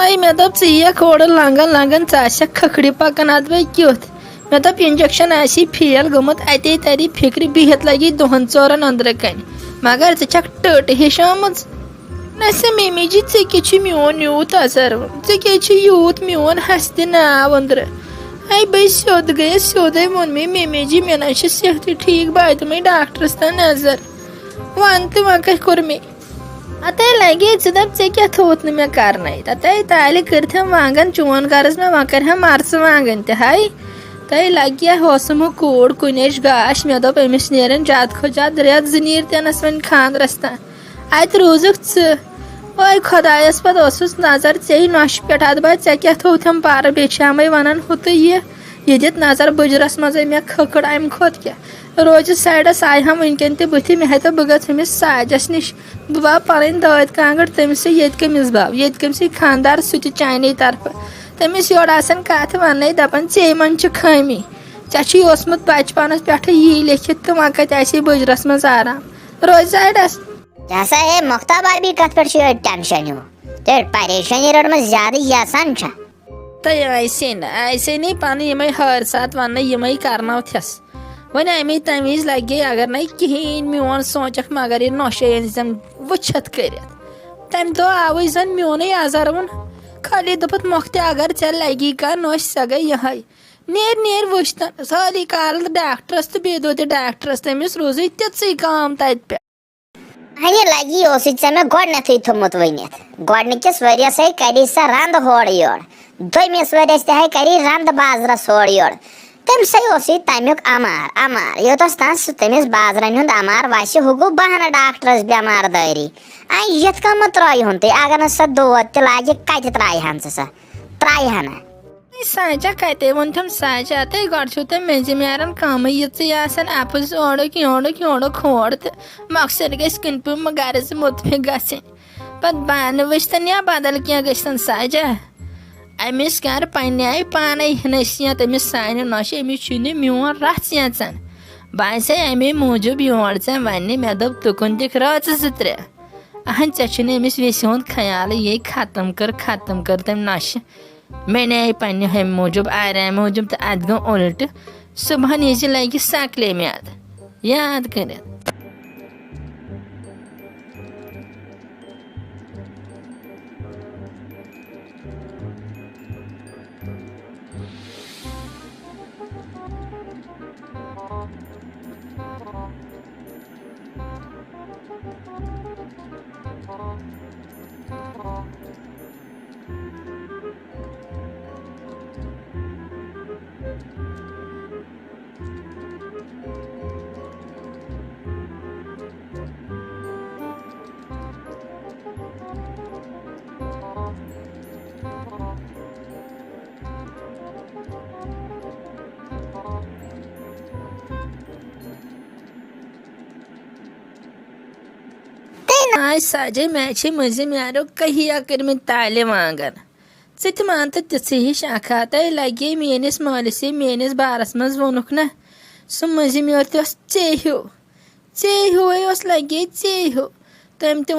हाय मे दोप ीह खोड़ लांगन लांगन चा खखड़ी पकान अद क्युत मे दोप इंजेक्शन आसी फेल गोमुत अते तरी फिक्र बिहत लगी दोहन चोरन अंदर कन मगर क टट हेशामज नसा मेमी जी े मोन यूत असर े यूत मोन हस्त नाव अंदर हाय बे सोद गए सोदे वोन मेमी जी मे ना सेहत ठीक बह तुम डॉक्टरस तन नजर वन तो वह कोर मे अत लगे दप क्या थोत मे कर ताले कर वांगन चोन गरज मे वह कर मर्च वांगन हाय तय लगे हौसम कोड़ कुन गाश मे दोप अमिस नेरन ज्यादा खो ज्यादा रेत नीर तनस वन खानदरस तान अत रोजुक ओए खुदायस पे नजर े नश पे अद क्या थोथम पार बेम वन हु तो ये दित नजर बुजरस मज मे खकड़ अम खोत क्या रोज साइडस आय हम वनकन बुथ मे तो बह गमिस साजस नश बह पन दाद कांगड़ तमिस ये कमिस बाव ये कमिस खानदार सह चाने तरफ तमिस योर कत वन दपान े मन खामी चे ओसमुत बचपन पे यी लिखित तो वह कत बुजरस मज आराम रोज साइडस जैसा है मुख्ताबार भी कथ पे टेंशन हो तो परेशानी रोड में ज्यादा यसान छा तो ऐसे नहीं पान यम हर सात वन यम करना थस वन अमे तमीज लगे अगर न कहें मोन सोचक मगर यह नौशे जन वुत कर तम दो आव जन मोन अजर वोन खाली दोपत मोख्त अगर ऐ लगी कह नौश सह गई यह नेर वुन सारी काल डॉक्टरस तो बे दो डॉक्टरस तमिस रोज ती काम तत पे हने लगी मे गोडनथ थोमुत वनित गोडनिकस वरियस करी सा रंद होड़ योड़ दोमिस वरियस करी रंद बाजरस होड़ योड़ तम सही तमुक अमार योतस तान तमिस बाजरन हुंद अमार वस हु गो बहन डॉक्टरस बेमार दारी यथ कम त्रय हुन ते अगर न सा दोद ते लागे कत त्रायहन सा त्रायहन साजा कते वो थम साजा तो गो तुम मज मारान कम यीन अपुज ओड़ खोड़ तो मकसद गन पुम गर्ज मुतफिक गन पे बन वस्तन या बदल क्या गन साजा अमिस कर पन्ने आय पान नसीहत अमिस सान नौश अमिस मोन रथ यचन बह अमे मूजूब योर ऐ वन मे दोप तुकुन दिख रात त्रे अहन ऐ अमिस वेस हुंद ख्याल ये खत्म कर तम नश मैंने आई पन्ने हम मूजूब आराम मूजूब तो अद गो उल्ट सुबह ये लगे सकले म्याद याद कर आज साजे मे मज मारो कहिया कर ताले वांगन े मान तो ति हिश अखा तय लगे मेस मालिस मेस बारस मज वोनुक ना सह मज मोर े हूँ लगे े हूँ तम